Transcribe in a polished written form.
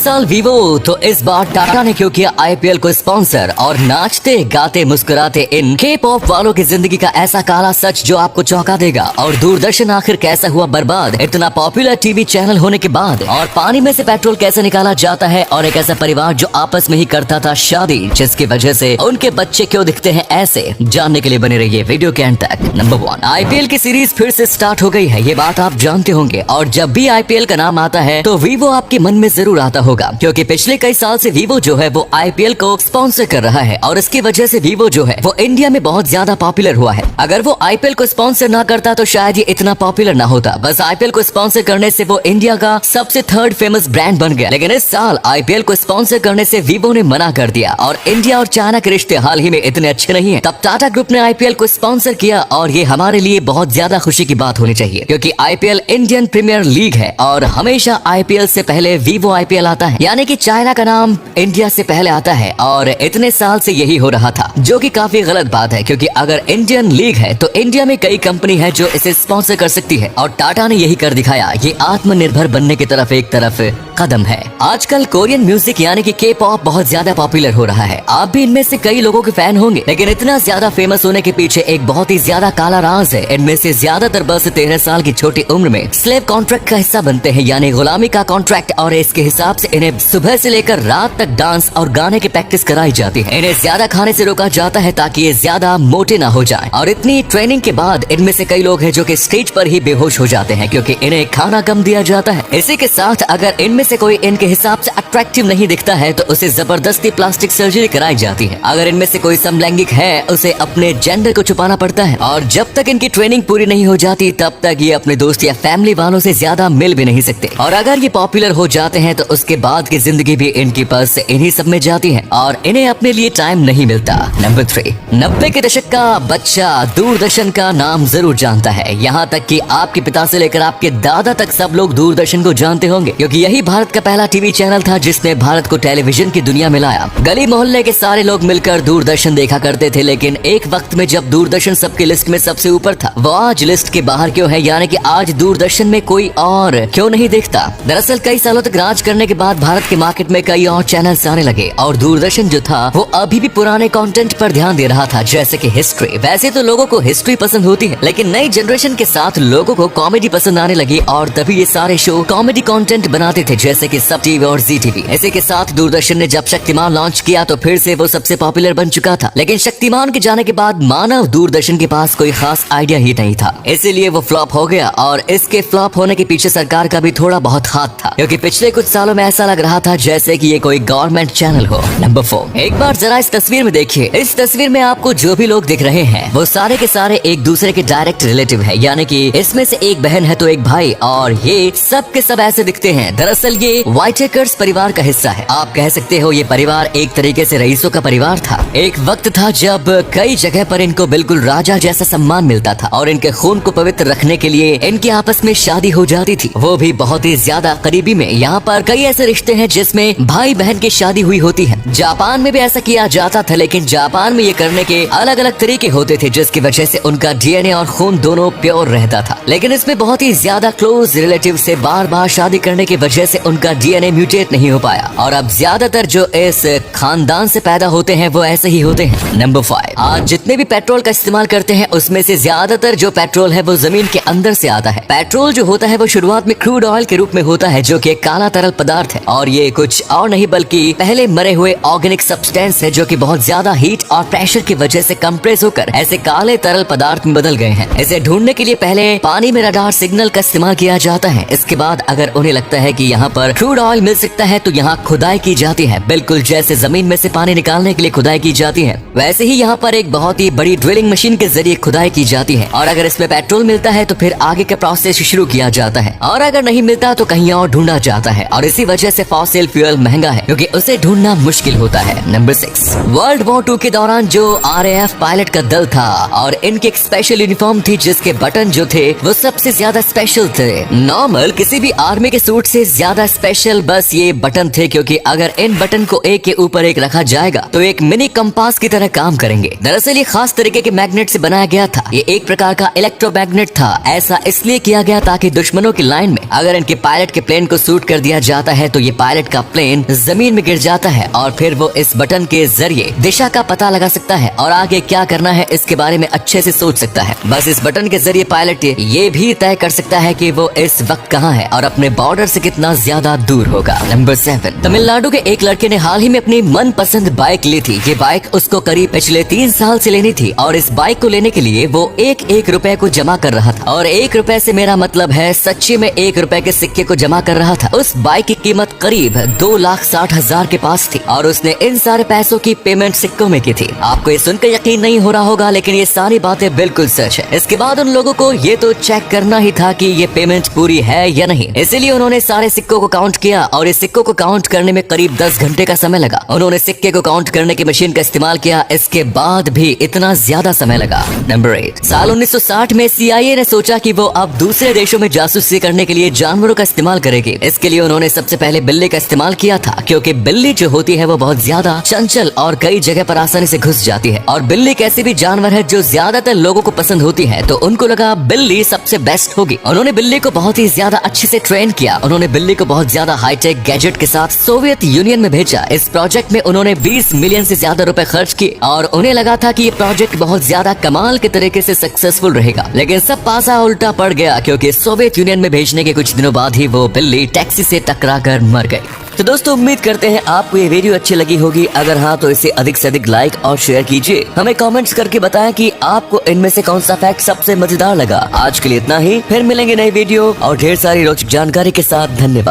साल वीवो तो इस बार टाटा ने क्यों किया आईपीएल को स्पॉन्सर और नाचते गाते मुस्कुराते इन के पॉप वालों की जिंदगी का ऐसा काला सच जो आपको चौंका देगा। और दूरदर्शन आखिर कैसा हुआ बर्बाद इतना पॉपुलर टीवी चैनल होने के बाद, और पानी में से पेट्रोल कैसे निकाला जाता है, और एक ऐसा परिवार जो आपस में ही करता था शादी जिसकी वजह से उनके बच्चे क्यों दिखते हैं ऐसे, जानने के लिए बने रहिए वीडियो के एंड तक। नंबर 1, आईपीएल की सीरीज फिर से स्टार्ट हो गई है, ये बात आप जानते होंगे। और जब भी आईपीएल का नाम आता है तो वीवो आपके मन में जरूर आता होगा, क्योंकि पिछले कई साल से वीवो जो है वो आईपीएल को स्पॉन्सर कर रहा है और इसकी वजह से वीवो जो है वो इंडिया में बहुत ज्यादा पॉपुलर हुआ है। अगर वो आईपीएल को स्पॉन्सर ना करता तो शायद ये इतना पॉपुलर ना होता। बस आईपीएल को स्पॉन्सर करने से वो इंडिया का सबसे थर्ड फेमस ब्रांड बन गया। लेकिन इस साल आईपीएल को स्पॉन्सर करने से वीवो ने मना कर दिया और इंडिया और चाइना के रिश्ते हाल ही में इतने अच्छे नहीं है। तब टाटा ग्रुप ने आईपीएल को स्पॉन्सर किया और ये हमारे लिए बहुत ज्यादा खुशी की बात होनी चाहिए, क्योंकि आईपीएल इंडियन प्रीमियर लीग है और हमेशा आईपीएल से पहले वीवो आईपीएल आता है, यानी कि चाइना का नाम इंडिया से पहले आता है। और इतने साल से यही हो रहा था, जो कि काफी गलत बात है, क्योंकि अगर इंडियन लीग है तो इंडिया में कई कंपनी है जो इसे स्पॉन्सर कर सकती है और टाटा ने यही कर दिखाया। ये आत्मनिर्भर बनने की तरफ एक तरफ कदम है। आजकल कोरियन म्यूजिक यानी कि के पॉप बहुत ज्यादा पॉपुलर हो रहा है। आप भी इनमें से कई लोगों के फैन होंगे, लेकिन इतना ज्यादा फेमस होने के पीछे एक बहुत ही ज्यादा काला राज है। इनमें से ज्यादातर 12 से 13 साल की छोटी उम्र में स्लेव कॉन्ट्रैक्ट का हिस्सा बनते हैं, यानी गुलामी का कॉन्ट्रैक्ट। और इसके हिसाब से इन्हें सुबह से लेकर रात तक डांस और गाने की प्रैक्टिस कराई जाती है। इन्हें ज्यादा खाने से रोका जाता है ताकि ये ज्यादा मोटे ना हो जाएं। और इतनी ट्रेनिंग के बाद इनमें से कई लोग हैं जो कि स्टेज पर ही बेहोश हो जाते हैं, क्योंकि इन्हें खाना कम दिया जाता है। इसी के साथ अगर इनमें से कोई इनके हिसाब से अट्रैक्टिव नहीं दिखता है तो उसे जबरदस्ती प्लास्टिक सर्जरी कराई जाती है। अगर इनमें से कोई समलैंगिक है उसे अपने जेंडर को छुपाना पड़ता है। और जब तक इनकी ट्रेनिंग पूरी नहीं हो जाती तब तक ये अपने दोस्त या फैमिली वालों से ज्यादा मिल भी नहीं सकते। और अगर ये पॉपुलर हो जाते हैं तो उसके बाद की जिंदगी भी इनकी पर्स इन्हीं सब में जाती है और इन्हें अपने लिए टाइम नहीं मिलता। नंबर 3, 90 के दशक का बच्चा दूरदर्शन का नाम जरूर जानता है। यहाँ तक कि आपके पिता से लेकर आपके दादा तक सब लोग दूरदर्शन को जानते होंगे, क्योंकि यही भारत का पहला टीवी चैनल था जिसने भारत को टेलीविजन की दुनिया में लाया। गली मोहल्ले के सारे लोग मिलकर दूरदर्शन देखा करते थे, लेकिन एक वक्त में जब दूरदर्शन सबकी लिस्ट में सबसे ऊपर था, वो आज लिस्ट के बाहर क्यों है, यानी कि आज दूरदर्शन में कोई और क्यों नहीं देखता। दरअसल कई सालों तक राज करने के बाद भारत के मार्केट में कई और चैनल्स आने लगे और दूरदर्शन जो था वो अभी भी पुराने कंटेंट पर ध्यान दे रहा था, जैसे कि हिस्ट्री। वैसे तो लोगों को हिस्ट्री पसंद होती है, लेकिन नई जनरेशन के साथ लोगों को कॉमेडी पसंद आने लगी और तभी ये सारे शो कॉमेडी कंटेंट बनाते थे, जैसे कि सब टीवी और जी टीवी। इसी के साथ दूरदर्शन ने जब शक्तिमान लॉन्च किया तो फिर से वो सबसे पॉपुलर बन चुका था। लेकिन शक्तिमान के जाने के बाद मानव दूरदर्शन के पास कोई खास आइडिया ही नहीं था, इसीलिए वो फ्लॉप हो गया। और इसके फ्लॉप होने के पीछे सरकार का भी थोड़ा बहुत हाथ था, क्योंकि पिछले कुछ सालों में ऐसा लग रहा था जैसे कि ये कोई गवर्नमेंट चैनल हो। नंबर 4, एक बार जरा इस तस्वीर में देखिए। इस तस्वीर में आपको जो भी लोग दिख रहे हैं वो सारे के सारे एक दूसरे के डायरेक्ट रिलेटिव है, यानी कि इसमें से एक बहन है तो एक भाई, और ये सब के सब ऐसे दिखते हैं। दरअसल ये व्हाइटेकर्स परिवार का हिस्सा है। आप कह सकते हो ये परिवार एक तरीके से रईसों का परिवार था। एक वक्त था जब कई जगह पर इनको बिल्कुल राजा जैसा सम्मान मिलता था और इनके खून को पवित्र रखने के लिए इनकी आपस में शादी हो जाती थी, वो भी बहुत ही ज्यादा करीबी में। यहाँ पर कई ऐसे रिश्ते हैं जिसमें भाई बहन की शादी हुई होती है। जापान में भी ऐसा किया जाता था, लेकिन जापान में ये करने के अलग अलग तरीके होते थे, जिसकी वजह से उनका डीएनए और खून दोनों प्योर रहता था। लेकिन इसमें बहुत ही ज्यादा क्लोज रिलेटिव से बार बार शादी करने की वजह से उनका डीएनए म्यूटेट नहीं हो पाया और अब ज्यादातर जो इस खानदान से पैदा होते हैं वो ऐसे ही होते हैं। नंबर 5, आज जितने भी पेट्रोल का इस्तेमाल करते हैं उसमें से ज्यादातर जो पेट्रोल है वो जमीन के अंदर से आता है। पेट्रोल जो होता है वो शुरुआत में क्रूड ऑयल के रूप में होता है, जो कि काला तरल पदार्थ है और ये कुछ और नहीं बल्कि पहले मरे हुए ऑर्गेनिक सब्सटेंस है, जो कि बहुत ज्यादा हीट और प्रेशर की वजह से कंप्रेस होकर ऐसे काले तरल पदार्थ में बदल गए हैं। इसे ढूंढने के लिए पहले पानी में रडार सिग्नल का इस्तेमाल किया जाता है। इसके बाद अगर उन्हें लगता है कि यहाँ पर क्रूड ऑयल मिल सकता है तो यहाँ खुदाई की जाती है, बिल्कुल जैसे जमीन में से पानी निकालने के लिए खुदाई की जाती है, वैसे ही यहाँ पर एक बहुत ही बड़ी ड्रिलिंग मशीन के जरिए खुदाई की जाती है। और अगर इसमें पेट्रोल मिलता है तो फिर आगे का प्रोसेस शुरू किया जाता है, और अगर नहीं मिलता तो कहीं और ढूंढा जाता है। और इसी वजह से फॉसिल फ्यूल महंगा है, क्योंकि उसे ढूंढना मुश्किल होता है। नंबर 6, वर्ल्ड वॉर 2 के दौरान जो RAF पायलट का दल था और इनकी एक स्पेशल यूनिफॉर्म थी जिसके बटन जो थे वो सबसे ज्यादा स्पेशल थे। नॉर्मल किसी भी आर्मी के सूट से ज्यादा ज्यादा स्पेशल बस ये बटन थे, क्योंकि अगर इन बटन को एक के ऊपर एक रखा जाएगा तो एक मिनी कंपास की तरह काम करेंगे। दरअसल ये खास तरीके के मैग्नेट से बनाया गया था। ये एक प्रकार का इलेक्ट्रोमैग्नेट था। ऐसा इसलिए किया गया ताकि दुश्मनों की लाइन में अगर इनके पायलट के प्लेन को शूट कर दिया जाता है तो ये पायलट का प्लेन जमीन में गिर जाता है और फिर वो इस बटन के जरिए दिशा का पता लगा सकता है और आगे क्या करना है इसके बारे में अच्छे से सोच सकता है। बस इस बटन के जरिए पायलट ये भी तय कर सकता है कि वो इस वक्त कहाँ है और अपने बॉर्डर से कितना ज्यादा दूर होगा। नंबर 7, तमिलनाडु के एक लड़के ने हाल ही में अपनी मनपसंद बाइक ली थी। ये बाइक उसको करीब पिछले 3 साल से लेनी थी और इस बाइक को लेने के लिए वो एक रुपए को जमा कर रहा था। और 1 रुपए से मेरा मतलब है सच्ची में 1 रुपए के सिक्के को जमा कर रहा था। उस बाइक की कीमत करीब 2,60,000 के पास थी और उसने इन सारे पैसों की पेमेंट सिक्कों में की थी। आपको ये सुनकर यकीन नहीं हो रहा होगा, लेकिन ये सारी बातें बिल्कुल सच है। इसके बाद उन लोगों को ये तो चेक करना ही था कि ये पेमेंट पूरी है या नहीं, इसीलिए उन्होंने सारे सिक्कों को काउंट किया और इस सिक्कों को काउंट करने में करीब 10 घंटे का समय लगा। उन्होंने सिक्के को काउंट करने की मशीन का इस्तेमाल किया, इसके बाद भी इतना ज्यादा समय लगा। नंबर 8, साल 1960 में CIA ने सोचा कि वो अब दूसरे देशों में जासूसी करने के लिए जानवरों का इस्तेमाल करेगी। इसके लिए उन्होंने सबसे पहले बिल्ली का इस्तेमाल किया था, क्योंकि बिल्ली जो होती है वो बहुत ज्यादा चंचल और कई जगह पर आसानी से घुस जाती है और बिल्ली कैसी भी जानवर है जो ज्यादातर लोगों को पसंद होती है, तो उनको लगा बिल्ली सबसे बेस्ट होगी। उन्होंने बिल्ली को बहुत ही ज्यादा अच्छे से ट्रेन किया। उन्होंने बिल्ली को बहुत ज्यादा हाईटेक गैजेट के साथ सोवियत यूनियन में भेजा। इस प्रोजेक्ट में उन्होंने 20 मिलियन से ज्यादा रुपए खर्च किए और उन्हें लगा था कि ये प्रोजेक्ट बहुत ज्यादा कमाल के तरीके से सक्सेसफुल रहेगा, लेकिन सब पासा उल्टा पड़ गया, क्योंकि सोवियत यूनियन में भेजने के कुछ दिनों बाद ही वो बिल्ली टैक्सी से टकरा कर मर गई। तो दोस्तों, उम्मीद करते हैं आपको ये वीडियो अच्छी लगी होगी। अगर हाँ तो इसे अधिक से अधिक लाइक और शेयर कीजिए। हमें कमेंट्स करके बताएं कि आपको इनमें से कौन सा फैक्ट सबसे मजेदार लगा। आज के लिए इतना ही, फिर मिलेंगे नई वीडियो और ढेर सारी रोचक जानकारी के साथ। धन्यवाद।